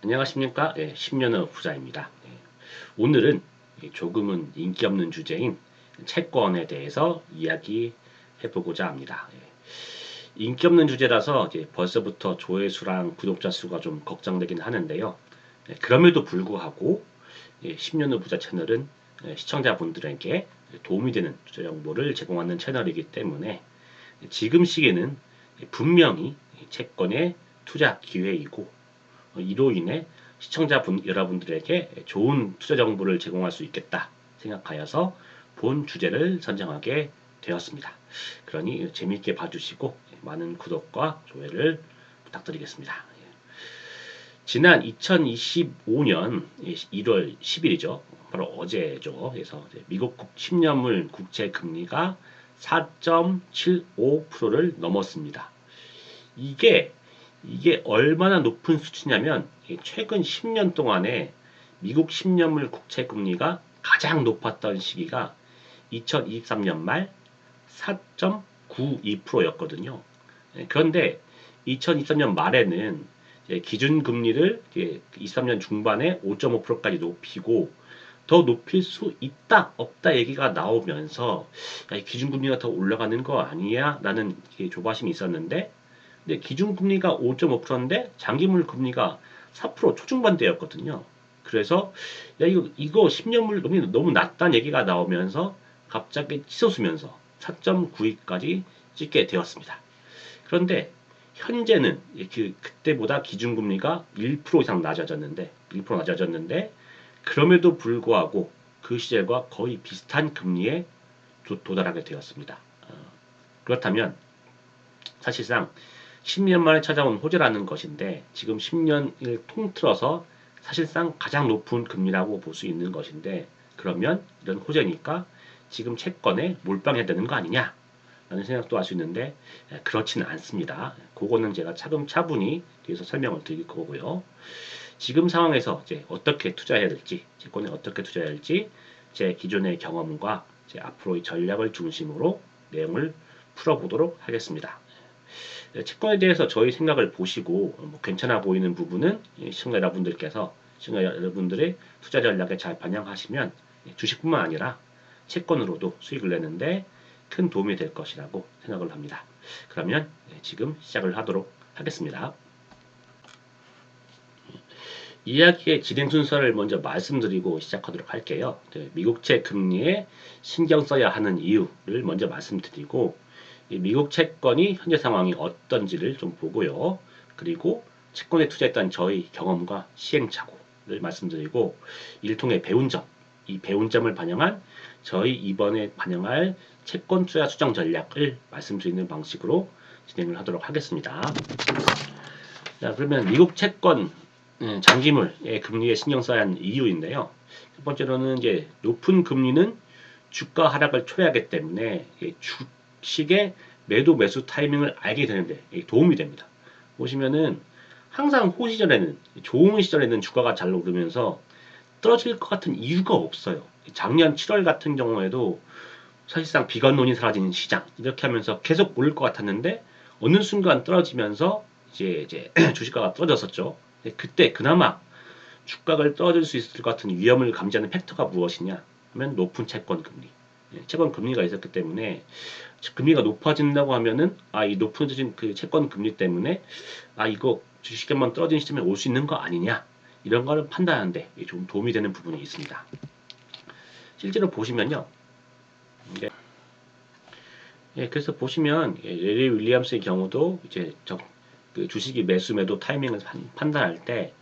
안녕하십니까? 10년의 부자입니다. 오늘은 조금은 인기 없는 주제인 채권에 대해서 이야기해보고자 합니다. 인기 없는 주제라서 벌써부터 조회수랑 구독자 수가 좀 걱정되긴 하는데요. 그럼에도 불구하고 10년의 부자 채널은 시청자분들에게 도움이 되는 투자 정보를 제공하는 채널이기 때문에 지금 시기에는 분명히 채권의 투자 기회이고 이로 인해 시청자분 여러분들에게 좋은 투자 정보를 제공할 수 있겠다 생각하여서 본 주제를 선정하게 되었습니다. 그러니 재미있게 봐주시고 많은 구독과 좋아요를 부탁드리겠습니다. 지난 2025년 1월 10일이죠. 바로 어제죠. 그래서 미국 10년물 국채 금리가 4.75%를 넘었습니다. 이게 얼마나 높은 수치냐면 최근 10년 동안에 미국 10년물 국채 금리가 가장 높았던 시기가 2023년 말 4.92%였거든요. 그런데 2023년 말에는 기준 금리를 23년 중반에 5.5%까지 높이고 더 높일 수 있다 없다 얘기가 나오면서 기준금리가 더 올라가는 거 아니야? 라는 조바심이 있었는데 근데 기준금리가 5.5%인데 장기물 금리가 4% 초중반대였거든요. 그래서 이거 10년물 금리 너무 낮다는 얘기가 나오면서 갑자기 치솟으면서 4.92까지 찍게 되었습니다. 그런데 현재는 그때보다 기준금리가 1% 이상 낮아졌는데 그럼에도 불구하고 그 시절과 거의 비슷한 금리에 도달하게 되었습니다. 그렇다면 사실상 10년 만에 찾아온 호재라는 것인데 지금 10년을 통틀어서 사실상 가장 높은 금리라고 볼 수 있는 것인데 그러면 이런 호재니까 지금 채권에 몰빵해야 되는 거 아니냐 라는 생각도 할 수 있는데 그렇지는 않습니다. 그거는 제가 차분히 뒤에서 설명을 드릴 거고요. 지금 상황에서 이제 어떻게 투자해야 될지 채권에 어떻게 투자해야 할지 제 기존의 경험과 제 앞으로의 전략을 중심으로 내용을 풀어보도록 하겠습니다. 채권에 대해서 저희 생각을 보시고 괜찮아 보이는 부분은 시청자 여러분들의 투자 전략에 잘 반영하시면 주식뿐만 아니라 채권으로도 수익을 내는데 큰 도움이 될 것이라고 생각을 합니다. 그러면 지금 시작을 하도록 하겠습니다. 이야기의 진행 순서를 먼저 말씀드리고 시작하도록 할게요. 미국채 금리에 신경 써야 하는 이유를 먼저 말씀드리고 미국 채권이 현재 상황이 어떤지를 좀 보고요. 그리고 채권에 투자했던 저희 경험과 시행착오를 말씀드리고 이를 통해 배운 점, 이 배운 점을 반영한 저희 이번에 반영할 채권 투자 수정 전략을 말씀드리는 방식으로 진행을 하도록 하겠습니다. 자, 그러면 미국 채권 장기물의 금리에 신경 써야 하는 이유인데요. 첫 번째로는 이제 높은 금리는 주가 하락을 초래하기 때문에 주식의 매도 매수 타이밍을 알게 되는데 도움이 됩니다. 보시면은 항상 호시절에는 좋은 시절에는 주가가 잘 오르면서 떨어질 것 같은 이유가 없어요. 작년 7월 같은 경우에도 사실상 비관론이 사라지는 시장 이렇게 하면서 계속 오를 것 같았는데 어느 순간 떨어지면서 이제 주식가가 떨어졌었죠. 그때 그나마 주가가 떨어질 수 있을 것 같은 위험을 감지하는 팩터가 무엇이냐 하면 높은 채권 금리. 채권 금리가 있었기 때문에 금리가 높아진다고 하면은 이 높아진 그 채권 금리 때문에 이거 주식이 한번 떨어지는 시점에 올 수 있는 거 아니냐 이런 거를 판단하는데 좀 도움이 되는 부분이 있습니다. 실제로 보시면요. 그래서 보시면 레리 윌리엄스의 경우도 이제 그 주식이 매수 매도 타이밍을 판단할 때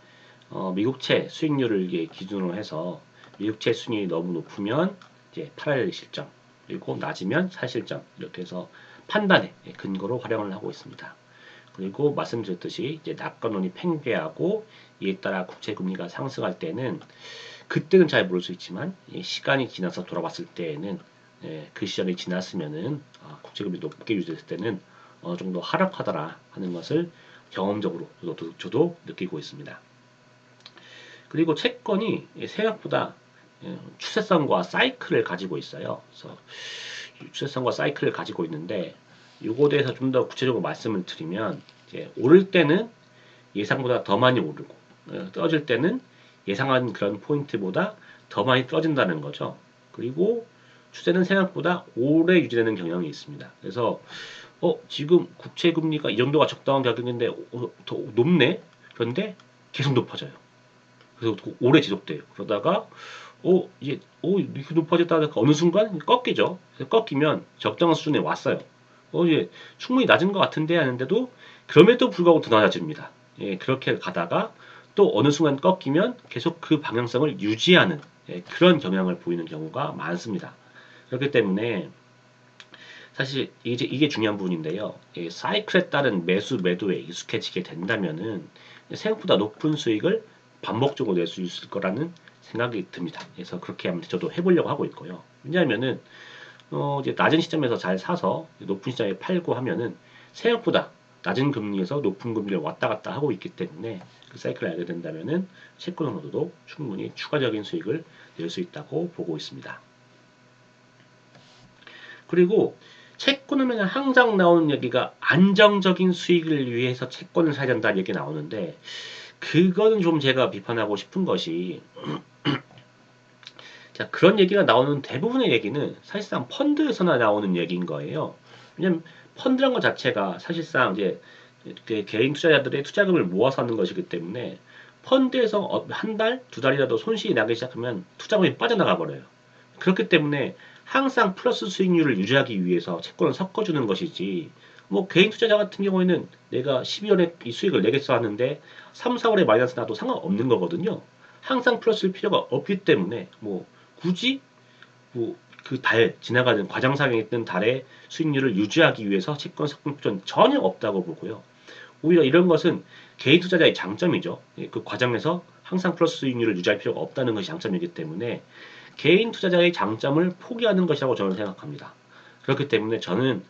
미국채 수익률을 기준으로 해서 미국채 수익률이 너무 높으면 이제 팔 실점 그리고 낮으면 살 실점 이렇게 해서 판단의 근거로 활용을 하고 있습니다. 그리고 말씀드렸듯이 이제 낙관론이 팽배하고 이에 따라 국채 금리가 상승할 때는 그때는 잘 모를 수 있지만 시간이 지나서 돌아봤을 때에는 그 시절이 지났으면은 국채금리 높게 유지됐을 때는 어느 정도 하락하더라 하는 것을 경험적으로 저도 느끼고 있습니다. 그리고 채권이 생각보다 추세성과 사이클을 가지고 있어요. 그래서 추세성과 사이클을 가지고 있는데 이거에 대해서 좀 더 구체적으로 말씀을 드리면 이제 오를 때는 예상보다 더 많이 오르고 떨어질 때는 예상한 그런 포인트보다 더 많이 떨어진다는 거죠. 그리고 추세는 생각보다 오래 유지되는 경향이 있습니다. 그래서 지금 국채 금리가 이 정도가 적당한 가격인데 더 높네? 그런데 계속 높아져요. 그래서 오래 지속돼요. 그러다가 이제 이렇게 높아졌다 어느 순간 꺾이죠. 그래서 꺾이면 적당한 수준에 왔어요. 이제 충분히 낮은 것 같은데 하는데도 그럼에도 불구하고 더 낮아집니다. 예, 그렇게 가다가 또 어느 순간 꺾이면 계속 그 방향성을 유지하는 그런 경향을 보이는 경우가 많습니다. 그렇기 때문에 사실 이게 중요한 부분인데요. 사이클에 따른 매수 매도에 익숙해지게 된다면은 생각보다 높은 수익을 반복적으로 낼 수 있을 거라는 생각이 듭니다. 그래서 그렇게 한번 저도 해보려고 하고 있고요. 왜냐하면은 이제 낮은 시점에서 잘 사서 높은 시장에 팔고 하면은 생각보다 낮은 금리에서 높은 금리를 왔다 갔다 하고 있기 때문에 그 사이클을 알게 된다면은 채권으로도 충분히 추가적인 수익을 낼 수 있다고 보고 있습니다. 그리고 채권하면 항상 나오는 얘기가 안정적인 수익을 위해서 채권을 사야 된다는 얘기 나오는데 그거는 좀 제가 비판하고 싶은 것이 자, 그런 얘기가 나오는 대부분의 얘기는 사실상 펀드에서나 나오는 얘기인 거예요. 왜냐면 펀드란 것 자체가 사실상 이제 그 개인 투자자들의 투자금을 모아서 하는 것이기 때문에 펀드에서 한 달, 두 달이라도 손실이 나기 시작하면 투자금이 빠져나가 버려요. 그렇기 때문에 항상 플러스 수익률을 유지하기 위해서 채권을 섞어주는 것이지 뭐 개인 투자자 같은 경우에는 내가 12월에 이 수익을 내겠어 하는데 3, 4월에 마이너스 나도 상관없는 거거든요. 항상 플러스일 필요가 없기 때문에 뭐 굳이 뭐 그 달 지나가는 과정상에 있는 달의 수익률을 유지하기 위해서 채권 섞을 필요는 전혀 없다고 보고요. 오히려 이런 것은 개인 투자자의 장점이죠. 그 과정에서 항상 플러스 수익률을 유지할 필요가 없다는 것이 장점이기 때문에 개인 투자자의 장점을 포기하는 것이라고 저는 생각합니다. 그렇기 때문에 저는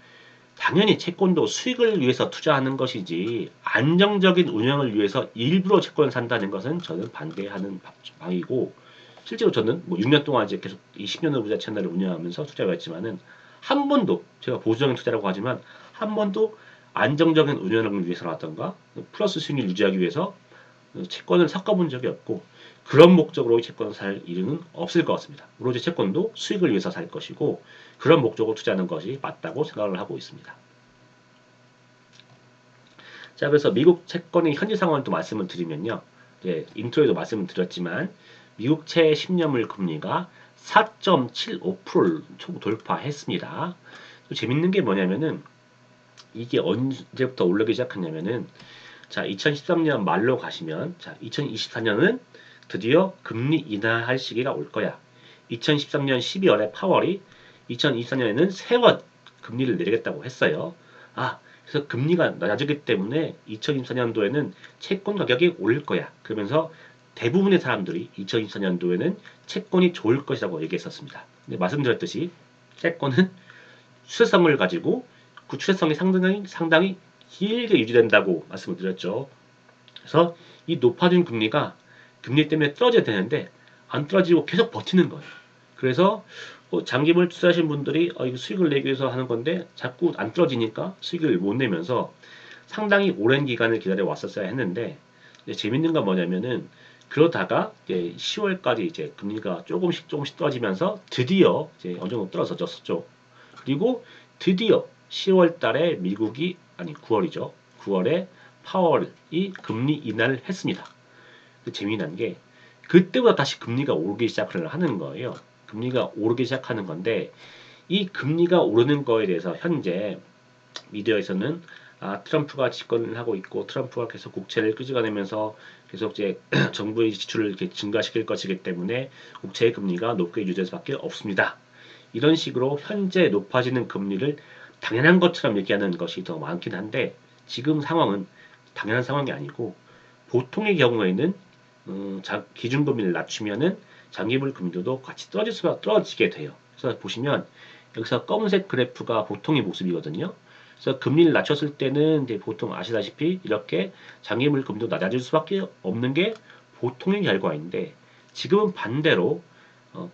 당연히 채권도 수익을 위해서 투자하는 것이지 안정적인 운영을 위해서 일부러 채권을 산다는 것은 저는 반대하는 방이고 실제로 저는 뭐 6년 동안 이제 계속 이 10년을 부자 채널을 운영하면서 투자를 했지만은 한 번도 제가 보수적인 투자라고 하지만 한 번도 안정적인 운영을 위해서라던가 플러스 수익을 유지하기 위해서 채권을 섞어본 적이 없고 그런 목적으로 채권을 살 일은 없을 것 같습니다. 오로지 채권도 수익을 위해서 살 것이고 그런 목적으로 투자하는 것이 맞다고 생각을 하고 있습니다. 자, 그래서 미국 채권의 현재 상황을 또 말씀을 드리면요. 인트로에도 말씀을 드렸지만 미국채 10년물 금리가 4.75%를 돌파했습니다. 또 재밌는 게 뭐냐면은 이게 언제부터 올라기 시작했냐면은 자, 2013년 말로 가시면 자, 2024년은 드디어 금리 인하할 시기가 올 거야. 2013년 12월에 파월이 2024년에는 세 번 금리를 내리겠다고 했어요. 그래서 금리가 낮아지기 때문에 2024년도에는 채권 가격이 오를 거야. 그러면서 대부분의 사람들이 2024년도에는 채권이 좋을 것이라고 얘기했었습니다. 근데 말씀드렸듯이 채권은 추세성을 가지고 그 추세성이 상당히 길게 유지된다고 말씀을 드렸죠. 그래서 이 높아진 금리 때문에 떨어져야 되는데 안 떨어지고 계속 버티는 거예요. 그래서 장기물 투자하신 분들이 이거 수익을 내기 위해서 하는 건데 자꾸 안 떨어지니까 수익을 못 내면서 상당히 오랜 기간을 기다려 왔었어야 했는데 재밌는 건 뭐냐면은 그러다가 이제 10월까지 이제 금리가 조금씩 떨어지면서 드디어 이제 어느 정도 떨어졌었죠. 그리고 드디어 10월 달에 미국이 아니 9월이죠. 9월에 파월이 금리 인하를 했습니다. 재미난 게 그때보다 다시 금리가 오르기 시작을 하는 거예요. 금리가 오르기 시작하는 건데 이 금리가 오르는 거에 대해서 현재 미디어에서는 트럼프가 집권을 하고 있고 트럼프가 계속 국채를 끄집어내면서 계속 이제 정부의 지출을 이렇게 증가시킬 것이기 때문에 국채의 금리가 높게 유지될 수밖에 없습니다. 이런 식으로 현재 높아지는 금리를 당연한 것처럼 얘기하는 것이 더 많긴 한데 지금 상황은 당연한 상황이 아니고 보통의 경우에는 기준금리를 낮추면은 장기물 금리도 같이 떨어지게 돼요. 그래서 보시면 여기서 검은색 그래프가 보통의 모습이거든요. 그래서 금리를 낮췄을 때는 이제 보통 아시다시피 이렇게 장기물 금리도 낮아질 수밖에 없는 게 보통의 결과인데 지금은 반대로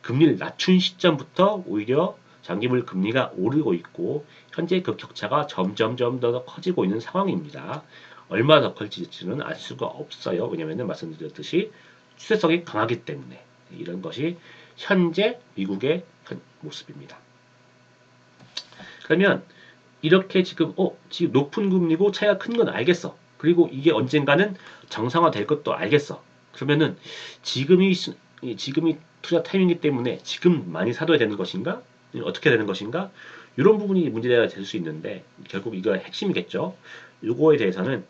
금리를 낮춘 시점부터 오히려 장기물 금리가 오르고 있고 현재 그 격차가 점점점 더 커지고 있는 상황입니다. 얼마나 더 커질지는 알 수가 없어요. 왜냐면은 말씀드렸듯이 추세성이 강하기 때문에 이런 것이 현재 미국의 모습입니다. 그러면 이렇게 지금 높은 금리고 차이가 큰 건 알겠어. 그리고 이게 언젠가는 정상화 될 것도 알겠어. 그러면은 지금이 투자 타이밍이기 때문에 지금 많이 사둬야 되는 것인가? 어떻게 되는 것인가? 이런 부분이 문제가 될 수 있는데 결국 이거 핵심이겠죠. 이거에 대해서는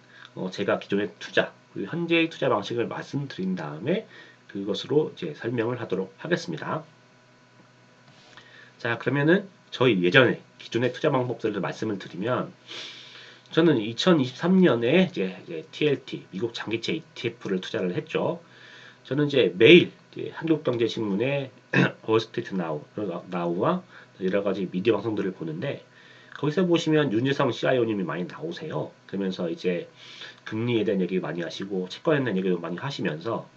제가 기존의 투자, 그리고 현재의 투자 방식을 말씀드린 다음에 그것으로 이제 설명을 하도록 하겠습니다. 자, 그러면은 저희 예전에 기존의 투자 방법들을 말씀을 드리면 저는 2023년에 이제 TLT 미국 장기채 ETF를 투자를 했죠. 저는 이제 매일 이제 한국경제신문의 월스트리트 나우와 여러 가지 미디어 방송들을 보는데 거기서 보시면 윤재성 CIO님이 많이 나오세요. 그러면서 이제 금리에 대한 얘기 많이 하시고 채권에 대한 얘기도 많이 하시면서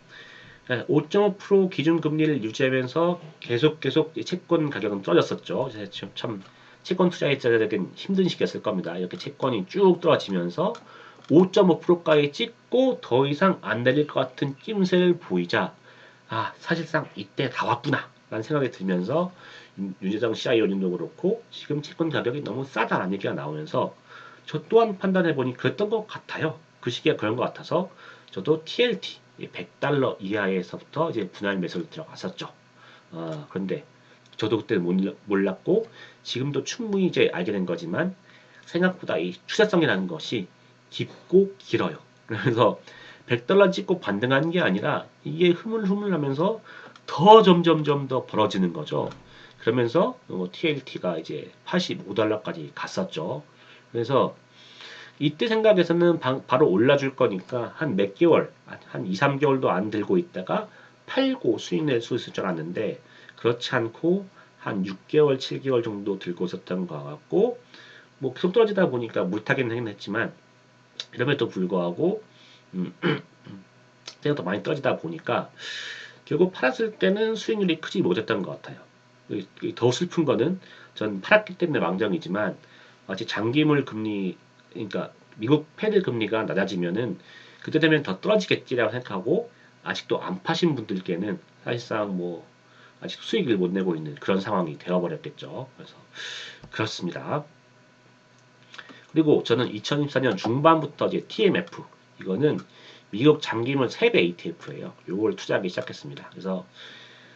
5.5% 기준 금리를 유지하면서 계속 채권 가격은 떨어졌었죠. 참 채권 투자자들에겐 힘든 시기였을 겁니다. 이렇게 채권이 쭉 떨어지면서 5.5%까지 찍고 더 이상 안 내릴 것 같은 낌새를 보이자 사실상 이때 다 왔구나 라는 생각이 들면서 윤재정 CIO님도 그렇고 지금 채권 가격이 너무 싸다라는 얘기가 나오면서 저 또한 판단해 보니 그랬던 것 같아요. 그 시기가 그런 것 같아서 저도 TLT 100달러 이하에서부터 이제 분할 매수를 들어갔었죠. 그런데 저도 그때 몰랐고 지금도 충분히 이제 알게 된 거지만 생각보다 이 추세성이라는 것이 깊고 길어요. 그래서 100달러 찍고 반등하는 게 아니라 이게 흐물흐물하면서 더 점점점 더 벌어지는 거죠. 그러면서 TLT가 이제 85달러까지 갔었죠. 그래서 이때 생각에서는 바로 올라줄 거니까 한 몇 개월, 한 2, 3개월도 안 들고 있다가 팔고 수익 낼 수 있을 줄 알았는데 그렇지 않고 한 6개월, 7개월 정도 들고 있었던 것 같고 뭐 계속 떨어지다 보니까 물타기는 했지만 이럼에도 불구하고 생각보다 많이 떨어지다 보니까 결국 팔았을 때는 수익률이 크지 못했던 것 같아요. 더 슬픈 거는 전 팔았기 때문에 망정이지만 마치 장기물 금리 그러니까 미국 패드 금리가 낮아지면은 그때 되면 더 떨어지겠지라고 생각하고 아직도 안 파신 분들께는 사실상 뭐 아직 수익을 못 내고 있는 그런 상황이 되어버렸겠죠. 그래서 그렇습니다. 그리고 저는 2024년 중반부터 이제 TMF 이거는 미국 장기물 3배 ETF예요. 요걸 투자하기 시작했습니다. 그래서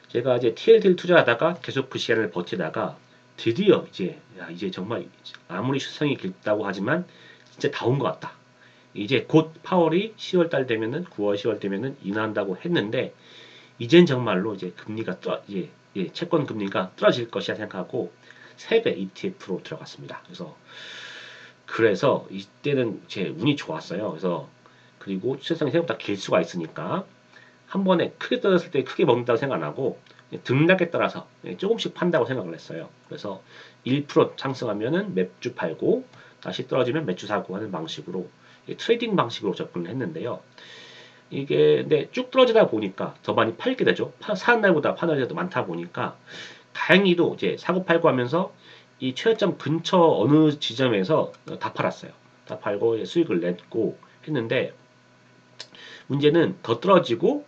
제가 이제 TLT를 투자하다가 계속 그 시간을 버티다가 드디어 이제 정말 아무리 수성이 깊다고 하지만 진짜 다 온 것 같다. 이제 곧 파월이 10월 달 되면은 9월 10월 되면은 인하한다고 했는데 이젠 정말로 이제 금리가 채권 금리가 떨어질 것이라 생각하고 3배 ETF로 들어갔습니다. 그래서 이때는 제 운이 좋았어요. 그리고 추세성이 생각보다 길 수가 있으니까 한 번에 크게 떨어졌을 때 크게 먹는다고 생각 안 하고 등락에 따라서 조금씩 판다고 생각을 했어요. 그래서 1% 상승하면은 몇 주 팔고 다시 떨어지면 몇 주 사고 하는 방식으로 트레이딩 방식으로 접근을 했는데요. 이게 근데 쭉 떨어지다 보니까 더 많이 팔게 되죠. 사는 날보다 파는 날이 더 많다 보니까 다행히도 이제 사고 팔고 하면서 이 최저점 근처 어느 지점에서 다 팔았어요. 다 팔고 수익을 냈고 했는데 문제는 더 떨어지고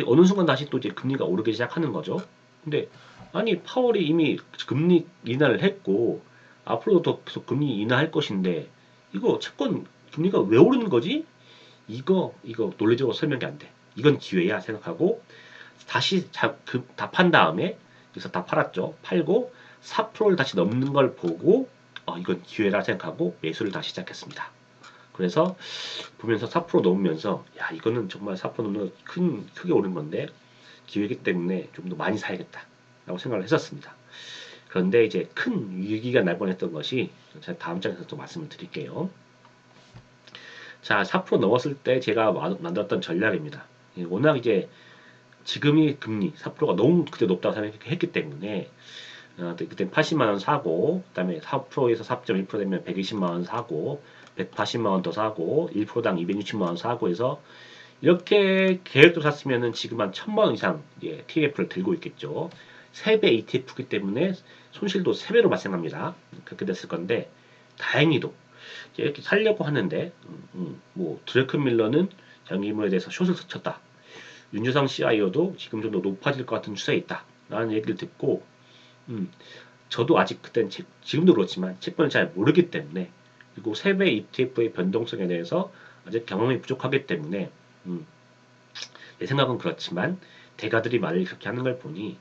어느 순간 다시 또 이제 금리가 오르기 시작하는 거죠. 근데 아니 파월이 이미 금리 인하를 했고 앞으로도 더 계속 금리 인하할 것인데 이거 채권 금리가 왜 오르는 거지? 이거 논리적으로 설명이 안 돼. 이건 기회야 생각하고 다시 다 판 다음에 그래서 다 팔았죠. 팔고 4%를 다시 넘는 걸 보고 이건 기회라 생각하고 매수를 다시 시작했습니다. 그래서 보면서 4% 넘으면서 야 이거는 정말 4% 넘는 크게 오른 건데 기회이기 때문에 좀 더 많이 사야겠다라고 생각을 했었습니다. 그런데 이제 큰 위기가 날 뻔했던 것이 제가 다음 장에서 또 말씀을 드릴게요. 자, 4% 넘었을 때 제가 만들었던 전략입니다. 워낙 이제 지금이 금리 4%가 너무 그때 높다고 생각했기 때문에 그때 80만 원 사고 그다음에 4%에서 4.1% 되면 120만 원 사고 180만 원 더 사고 1%당 260만 원 사고 해서 이렇게 계획도 샀으면은 지금 한 1000만 원 이상 TF를 들고 있겠죠. 3배 ETF이기 때문에 손실도 3배로 발생합니다. 그렇게 됐을 건데 다행히도 이제 이렇게 살려고 하는데 뭐 드래큰 밀러는 장기물에 대해서 숏을 쳤다. 윤주상 CIO도 지금 좀 더 높아질 것 같은 추세에 있다. 라는 얘기를 듣고 음, 저도 아직 그땐 지금도 그렇지만 채권을 잘 모르기 때문에 그리고 세배 ETF의 변동성에 대해서 아직 경험이 부족하기 때문에 내 생각은 그렇지만 대가들이 말을 그렇게 하는 걸 보니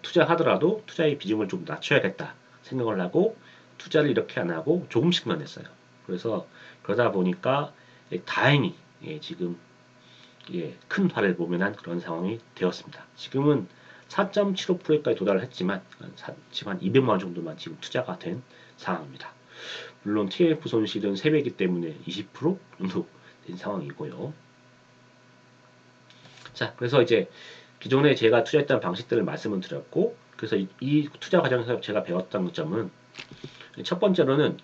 투자하더라도 투자의 비중을 좀 낮춰야겠다 생각을 하고 투자를 이렇게 안 하고 조금씩만 했어요. 그래서 그러다 보니까 다행히 지금 큰 화를 모면한 그런 상황이 되었습니다. 지금은 4.75%까지 도달을 했지만 지금 한 200만 원 정도만 지금 투자가 된 상황입니다. 물론 TF 손실은 3배이기 때문에 20% 정도 된 상황이고요. 자, 그래서 이제 기존에 제가 투자했던 방식들을 말씀을 드렸고, 그래서 이 투자 과정에서 제가 배웠던 점은 첫 번째로는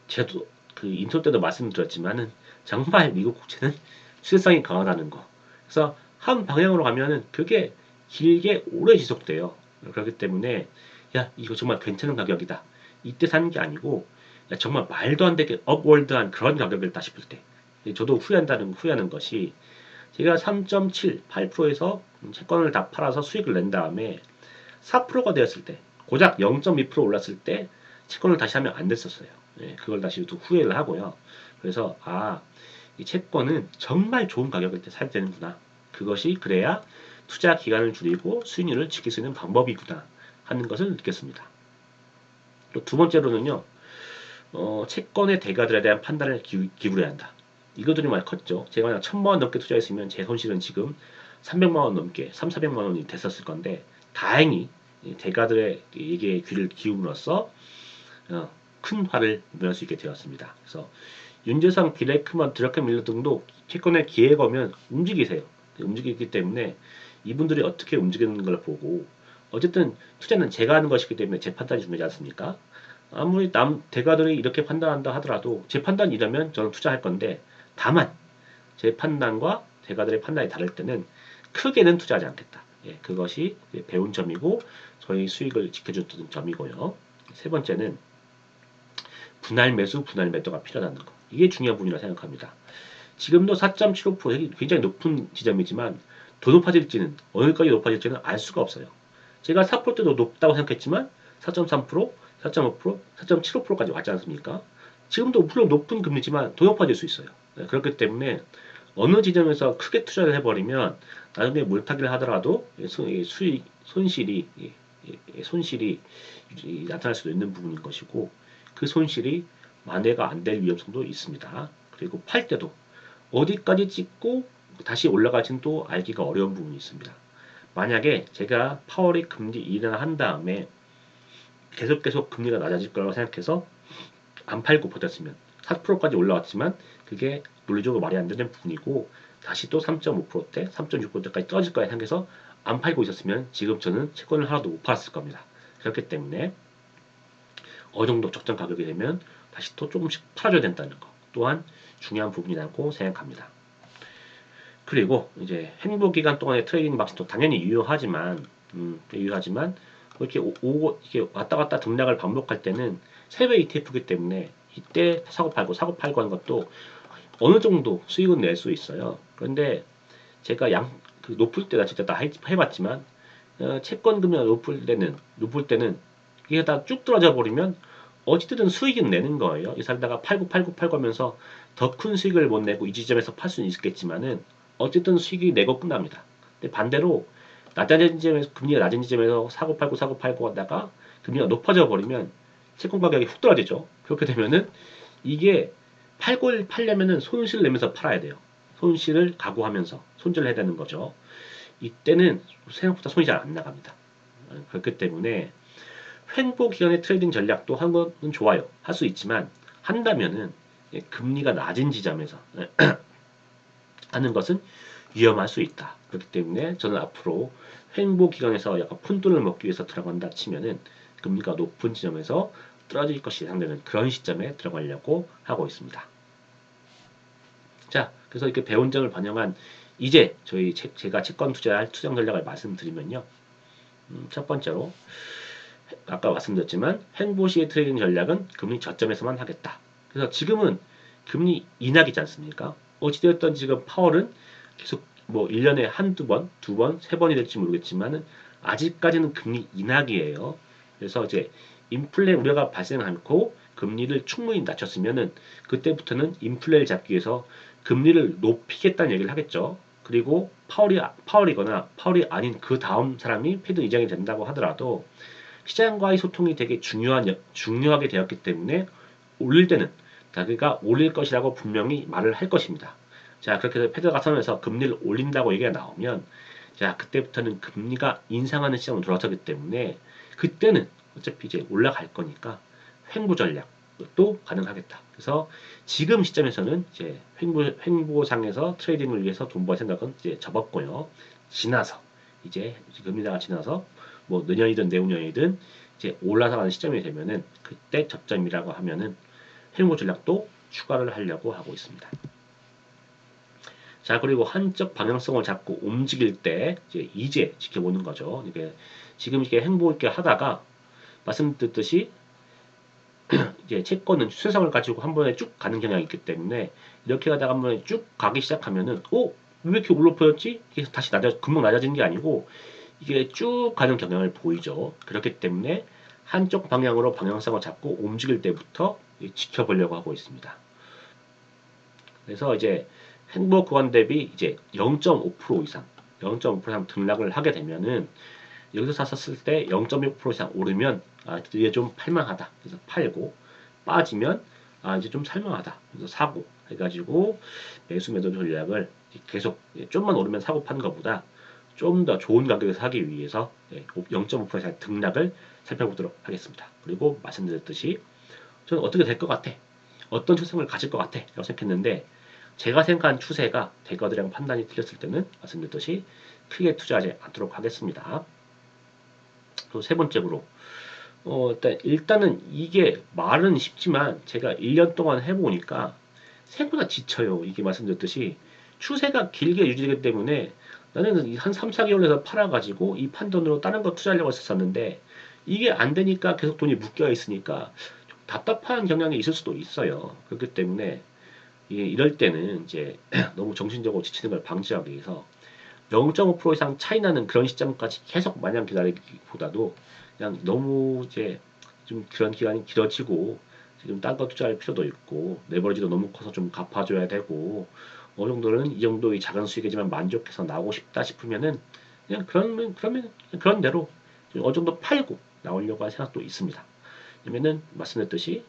제도 그 인터 때도 말씀드렸지만은 정말 미국 국채는 수혜성이 강하다는 거. 그래서 한 방향으로 가면은 그게 길게 오래 지속돼요. 그렇기 때문에 야 이거 정말 괜찮은 가격이다. 이때 사는 게 아니고 야, 정말 말도 안 되게 업월드한 그런 가격이다 싶을 때 저도 후회하는 것이 제가 3.7, 8%에서 채권을 다 팔아서 수익을 낸 다음에 4%가 되었을 때 고작 0.2% 올랐을 때 채권을 다시 하면 안 됐었어요. 그걸 다시 또 후회를 하고요. 그래서 이 채권은 정말 좋은 가격일 때 사야 되는구나. 그것이 그래야 투자 기간을 줄이고 수익률을 지킬 수 있는 방법이구나 하는 것을 느꼈습니다. 또 두 번째로는요. 채권의 대가들에 대한 판단을 기울여야 한다. 이것들이 많이 컸죠. 제가 만약 1000만 원 넘게 투자했으면 제 손실은 지금 300만 원 넘게 3, 400만 원이 됐었을 건데 다행히 대가들의 얘기에 귀를 기울임으로써 큰 화를 면할 수 있게 되었습니다. 그래서 윤재상, 비레크만, 드라켄밀러 등도 채권에 기회가 오면 움직이세요. 움직이기 때문에 이분들이 어떻게 움직이는 걸 보고 어쨌든 투자는 제가 하는 것이기 때문에 제 판단이 중요하지 않습니까? 아무리 남 대가들이 이렇게 판단한다 하더라도 제 판단이라면 저는 투자할 건데 다만 제 판단과 대가들의 판단이 다를 때는 크게는 투자하지 않겠다. 그것이 배운 점이고 저희 수익을 지켜줬던 점이고요. 세 번째는 분할 매수, 분할 매도가 필요하다는 거. 이게 중요한 부분이라고 생각합니다. 지금도 4.75% 굉장히 높은 지점이지만 더 높아질지는 어느까지 높아질지는 알 수가 없어요. 제가 4% 때도 높다고 생각했지만 4.3%, 4.5%, 4.75%까지 왔지 않습니까? 지금도 물론 높은 금리지만 더 높아질 수 있어요. 그렇기 때문에 어느 지점에서 크게 투자를 해버리면 나중에 물타기를 하더라도 수익 손실이 나타날 수도 있는 부분인 것이고 그 손실이 만회가 안 될 위험성도 있습니다. 그리고 팔 때도 어디까지 찍고 다시 올라갈지는 또 알기가 어려운 부분이 있습니다. 만약에 제가 파월이 금리 인하한 다음에 계속 금리가 낮아질 거라고 생각해서 안 팔고 버텼으면 4%까지 올라왔지만 그게 논리적으로 말이 안 되는 부분이고 다시 또 3.5%대, 3.6%대까지 떨어질 거야 생각해서 안 팔고 있었으면 지금 저는 채권을 하나도 못 팔았을 겁니다. 그렇기 때문에 어느 정도 적정 가격이 되면 다시 또 조금씩 팔아줘야 된다는 거 또한 중요한 부분이라고 생각합니다. 그리고 이제 행보 기간 동안의 트레이딩 박스도 당연히 유효하지만 이렇게 이렇게 왔다 갔다 등락을 반복할 때는 세배 ETF이기 때문에 이때 사고 팔고 하는 것도 어느 정도 수익은 낼 수 있어요. 그런데 제가 그 높을 때나 진짜 다 해봤지만 채권 금리가 높을 때는 이게 다 쭉 떨어져 버리면 어찌됐든 수익은 내는 거예요. 이 살다가 팔고 하면서 더 큰 수익을 못 내고 이 지점에서 팔 수는 있겠지만은 어쨌든 수익이 내고 끝납니다. 근데 반대로 낮아진 지점에서 금리가 낮은 지점에서 사고 팔고 하다가 금리가 높아져 버리면 채권 가격이 훅 떨어지죠. 그렇게 되면은 이게 팔려면은 손실을 내면서 팔아야 돼요. 손실을 각오하면서 손절을 해야 되는 거죠. 이때는 생각보다 손이 잘 안 나갑니다. 그렇기 때문에 횡보 기간의 트레이딩 전략도 한 건 좋아요. 할 수 있지만 한다면은 금리가 낮은 지점에서 하는 것은 위험할 수 있다. 그렇기 때문에 저는 앞으로 횡보 기간에서 약간 푼돈을 먹기 위해서 들어간다 치면은 금리가 높은 지점에서 떨어질 것이 예상되는 그런 시점에 들어가려고 하고 있습니다. 자, 그래서 이렇게 배운 점을 반영한 이제 제가 채권 투자할 투자 전략을 말씀드리면요. 첫 번째로 아까 말씀드렸지만 행보 시의 트레이딩 전략은 금리 저점에서만 하겠다. 그래서 지금은 금리 인하기지 않습니까? 어찌되었던 지금 파월은 계속 뭐 1년에 한두 번, 두 번, 세 번이 될지 모르겠지만은 아직까지는 금리 인하기예요. 그래서 이제 인플레 우려가 발생하고 금리를 충분히 낮췄으면은 그때부터는 인플레를 잡기 위해서 금리를 높이겠다는 얘기를 하겠죠. 그리고 파월이거나 파월이 아닌 그 다음 사람이 패드 의장이 된다고 하더라도 시장과의 소통이 되게 중요하게 되었기 때문에 올릴 때는 자기가 올릴 것이라고 분명히 말을 할 것입니다. 자, 그렇게 해서 패드가 선언해서 금리를 올린다고 얘기가 나오면 자, 그때부터는 금리가 인상하는 시장으로 돌아서기 때문에 그때는 어차피 이제 올라갈 거니까 횡보 전략도 가능하겠다. 그래서 지금 시점에서는 이제 횡보상에서 트레이딩을 위해서 돈 벌 생각은 이제 접었고요. 지나서 이제 금리가 지나서 뭐 내년이든 내후년이든 이제 올라가는 시점이 되면은 그때 접점이라고 하면은 횡보 전략도 추가를 하려고 하고 있습니다. 자, 그리고 한쪽 방향성을 잡고 움직일 때 이제 지켜보는 거죠. 이게 지금 이렇게 행보 있게 하다가 말씀드렸듯이 이제 채권은 수성을 가지고 한 번에 쭉 가는 경향이 있기 때문에 이렇게 가다가 한 번에 쭉 가기 시작하면은 왜 이렇게 올라 보였지? 이게 다시 금방 낮아지는 게 아니고 이게 쭉 가는 경향을 보이죠. 그렇기 때문에 한쪽 방향으로 방향성을 잡고 움직일 때부터 지켜보려고 하고 있습니다. 그래서 이제 행보 구간 대비 이제 0.5% 이상, 0.5% 이상 등락을 하게 되면은 여기서 샀었을 때 0.6% 이상 오르면 이제 좀 팔만하다. 그래서 팔고 빠지면 이제 좀 살만하다. 그래서 사고 해가지고 매수 매도 전략을 계속 좀만 오르면 사고 파는 것보다 좀 더 좋은 가격에 사기 위해서 0.5% 이상 등락을 살펴보도록 하겠습니다. 그리고 말씀드렸듯이 저는 어떻게 될 것 같아? 어떤 추세를 가질 것 같아? 라고 생각했는데 제가 생각한 추세가 될 거라는 판단이 틀렸을 때는 말씀드렸듯이 크게 투자하지 않도록 하겠습니다. 또 세 번째로 일단은 이게 말은 쉽지만 제가 1년 동안 해보니까 생각보다 지쳐요. 이게 말씀드렸듯이 추세가 길게 유지되기 때문에 나는 한 3, 4개월에서 팔아가지고 이 판돈으로 다른 거 투자하려고 했었는데 이게 안 되니까 계속 돈이 묶여 있으니까 좀 답답한 경향이 있을 수도 있어요. 그렇기 때문에 이럴 때는 이제 너무 정신적으로 지치는 걸 방지하기 위해서 0.5% 이상 차이 나는 그런 시점까지 계속 마냥 기다리기보다도 그냥 너무 이제 좀 그런 기간이 길어지고 지금 딴 거 투자할 필요도 있고 레버리지도 너무 커서 좀 갚아줘야 되고 어느 정도는 이 정도의 작은 수익이지만 만족해서 나오고 싶다 싶으면은 그냥 그러면 그런 대로 어느 정도 팔고 나오려고 할 생각도 있습니다. 왜냐면은 말씀드렸듯이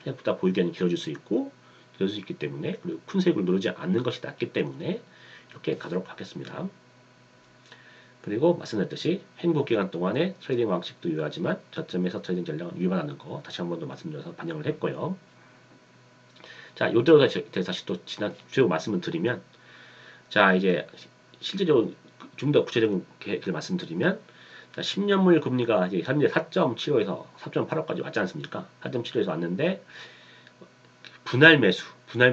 생각보다 보유기간이 길어질 수 있고 길어질 수 있기 때문에 그리고 큰 수익을 누르지 않는 것이 낫기 때문에 이렇게 가도록 하겠습니다. 그리고 말씀드렸듯이 행복 기간 동안에 트레이딩 방식도 유효하지만 저점에서 트레이딩 전략은 위반하는 거 다시 한 번 더 말씀드려서 반영을 했고요. 자, 요대로 다시 또 지난 주요 말씀을 드리면 자, 이제 실질적으로 좀 더 구체적인 계획을 말씀드리면 자, 10년물 금리가 이제 현재 4.75에서 4.85까지 왔지 않습니까? 4.75에서 왔는데 분할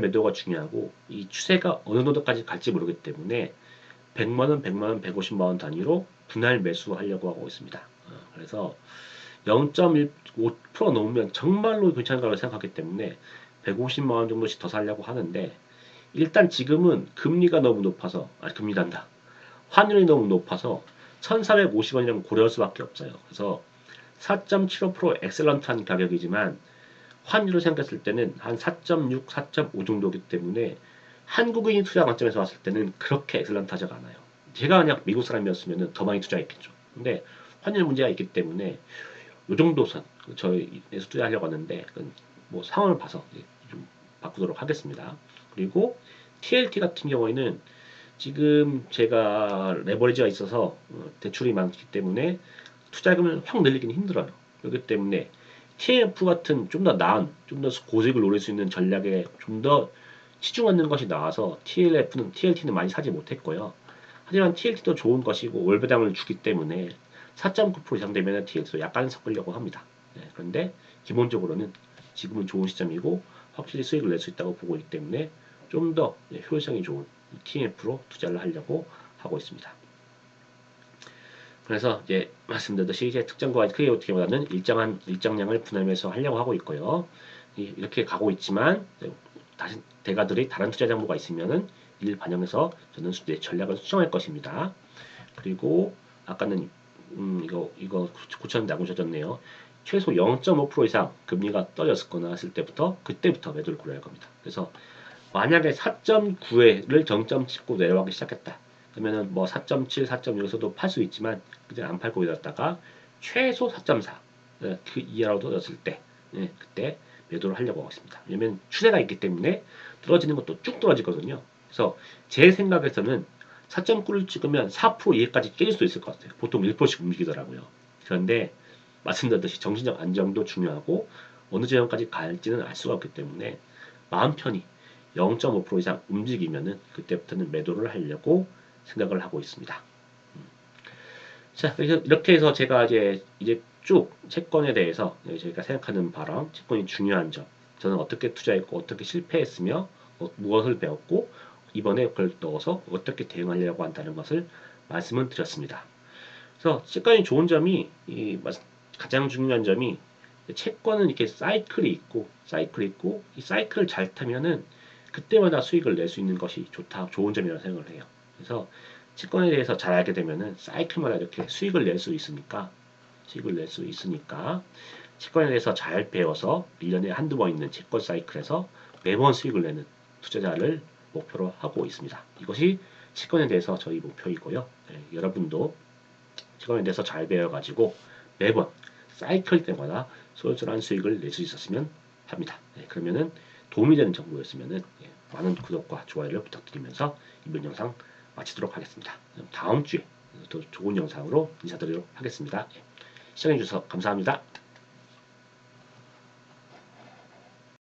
매도가 중요하고 이 추세가 어느 정도까지 갈지 모르기 때문에 100만 원, 100만 원, 150만 원 단위로 분할 매수하려고 하고 있습니다. 그래서 0.15% 넘으면 정말로 괜찮은 거라고 생각하기 때문에 150만 원 정도씩 더 살려고 하는데 일단 지금은 금리가 너무 높아서 금리단다. 환율이 너무 높아서 1,450원이라면 고려할 수밖에 없어요. 그래서 4.75% 엑셀런트한 가격이지만 환율을 생각했을 때는 한 4.6, 4.5 정도이기 때문에 한국인이 투자 관점에서 봤을 때는 그렇게 엑셀런트하지가 않아요. 제가 만약 미국 사람이었으면 더 많이 투자했겠죠. 근데 환율 문제가 있기 때문에 요 정도 선 저희에서 투자하려고 하는데 뭐 상황을 봐서 좀 바꾸도록 하겠습니다. 그리고 TLT 같은 경우에는 지금 제가 레버리지가 있어서 대출이 많기 때문에 투자금을 확 늘리기는 힘들어요. 그렇기 때문에 TF 같은 좀 더 나은, 좀 더 고수익을 노릴 수 있는 전략에 좀 더 치중하는 것이 나와서 TLT는 많이 사지 못했고요. 하지만 TLT도 좋은 것이고 월배당을 주기 때문에 4.9% 이상 되면 TLT도 약간 섞으려고 합니다. 네, 그런데 기본적으로는 지금은 좋은 시점이고 확실히 수익을 낼 수 있다고 보고 있기 때문에 좀 더 효율성이 좋은 TF로 투자를 하려고 하고 있습니다. 그래서 이제 말씀드렸듯이 이제 특정과 크게 어떻게 보다는 일정량을 분할매수 하려고 하고 있고요. 이렇게 가고 있지만 다시 대가들이 다른 투자 정보가 있으면은 이를 반영해서 저는 전략을 수정할 것입니다. 그리고 아까는 이거 고쳤는데 안 고쳐졌네요. 최소 0.5% 이상 금리가 떨어졌거나 했을 그때부터 매도를 고려할 겁니다. 그래서 만약에 4.9를 정점 찍고 내려가기 시작했다. 그러면은 뭐 4.7, 4.6에서도 팔 수 있지만 그때 안 팔고 있었다가 최소 4.4, 그 이하로 떨어졌을 때, 그때 매도를 하려고 하고 있습니다. 왜냐면 추세가 있기 때문에 떨어지는 것도 쭉 떨어지거든요. 그래서 제 생각에서는 4.9를 찍으면 4% 이하까지 깨질 수도 있을 것 같아요. 보통 1%씩 움직이더라고요. 그런데 말씀드렸듯이 정신적 안정도 중요하고 어느 지점까지 갈지는 알 수가 없기 때문에 마음 편히 0.5% 이상 움직이면은 그때부터는 매도를 하려고 생각을 하고 있습니다. 자, 그래서 이렇게 해서 제가 이제 쭉 채권에 대해서 저희가 생각하는 바람, 채권이 중요한 점, 저는 어떻게 투자했고 어떻게 실패했으며 무엇을 배웠고 이번에 그걸 넣어서 어떻게 대응하려고 한다는 것을 말씀을 드렸습니다. 그래서 채권이 좋은 점이 가장 중요한 점이 채권은 이렇게 사이클이 있고 이 사이클을 잘 타면은 그때마다 수익을 낼 수 있는 것이 좋은 점이라고 생각을 해요. 그래서 채권에 대해서 잘 알게 되면은 사이클마다 이렇게 수익을 낼 수 있으니까 채권에 대해서 잘 배워서 1년에 한두 번 있는 채권 사이클에서 매번 수익을 내는 투자자를 목표로 하고 있습니다. 이것이 채권에 대해서 저희 목표이고요. 여러분도 채권에 대해서 잘 배워가지고 매번 사이클 때마다 쏠쏠한 수익을 낼 수 있었으면 합니다. 그러면은 도움이 되는 정보였으면은 많은 구독과 좋아요를 부탁드리면서 이번 영상 마치도록 하겠습니다. 다음 주에 더 좋은 영상으로 인사드리도록 하겠습니다. 시청해주셔서 감사합니다.